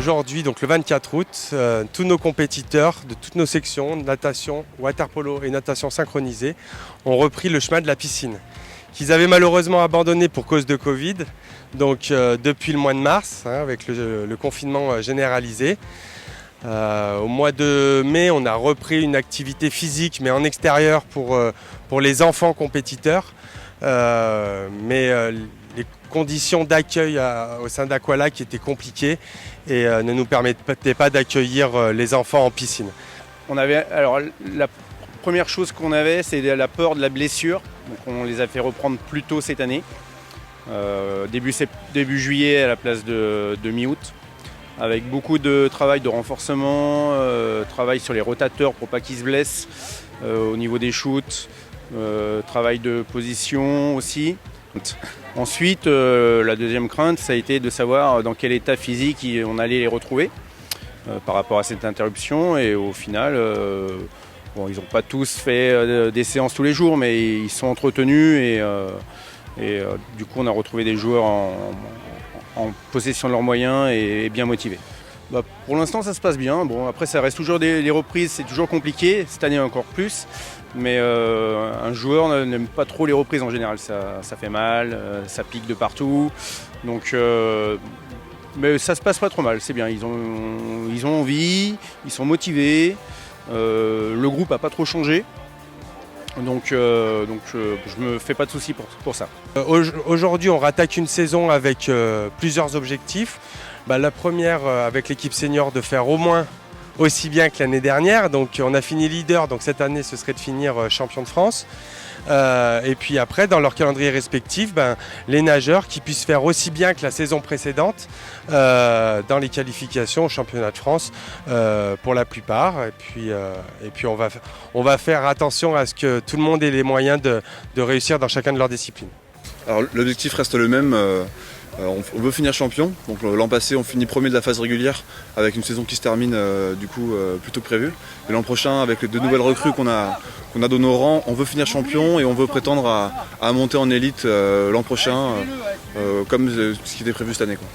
Aujourd'hui, donc le 24 août, tous nos compétiteurs de toutes nos sections, natation, water-polo et natation synchronisée, ont repris le chemin de la piscine, qu'ils avaient malheureusement abandonné pour cause de Covid, donc depuis le mois de mars, avec le confinement généralisé. Au mois de mai, on a repris une activité physique, mais en extérieur pour les enfants compétiteurs. Les conditions d'accueil au sein d'Aqualac étaient compliquées et ne nous permettaient pas d'accueillir les enfants en piscine. La première chose qu'on avait, c'est la peur de la blessure. Donc on les a fait reprendre plus tôt cette année, début juillet à la place de mi-août, avec beaucoup de travail de renforcement, travail sur les rotateurs pour pas qu'ils se blessent, au niveau des shoots, travail de position aussi. Ensuite, la deuxième crainte, ça a été de savoir dans quel état physique on allait les retrouver par rapport à cette interruption. Et au final, ils n'ont pas tous fait des séances tous les jours, mais ils sont entretenus et du coup, on a retrouvé des joueurs en possession de leurs moyens et bien motivés. Pour l'instant, ça se passe bien. Bon, après, ça reste toujours les reprises, c'est toujours compliqué. Cette année, encore plus. Mais un joueur n'aime pas trop les reprises en général. Ça fait mal, ça pique de partout. Donc, mais ça se passe pas trop mal. C'est bien. Ils ont envie, ils sont motivés. Le groupe n'a pas trop changé. Donc je me fais pas de soucis pour ça. Aujourd'hui, on rattaque une saison avec plusieurs objectifs. La première, avec l'équipe senior, de faire au moins aussi bien que l'année dernière. Donc on a fini leader, donc cette année ce serait de finir champion de France. Et puis après, dans leur calendrier respectif, les nageurs qui puissent faire aussi bien que la saison précédente dans les qualifications au championnat de France pour la plupart. Et puis on va faire attention à ce que tout le monde ait les moyens de réussir dans chacun de leurs disciplines. Alors l'objectif reste le même. On veut finir champion. Donc l'an passé, on finit premier de la phase régulière avec une saison qui se termine plutôt que prévu. Et l'an prochain, avec les deux nouvelles recrues qu'on a dans nos rangs, on veut finir champion et on veut prétendre à monter en élite l'an prochain, comme ce qui était prévu cette année, quoi.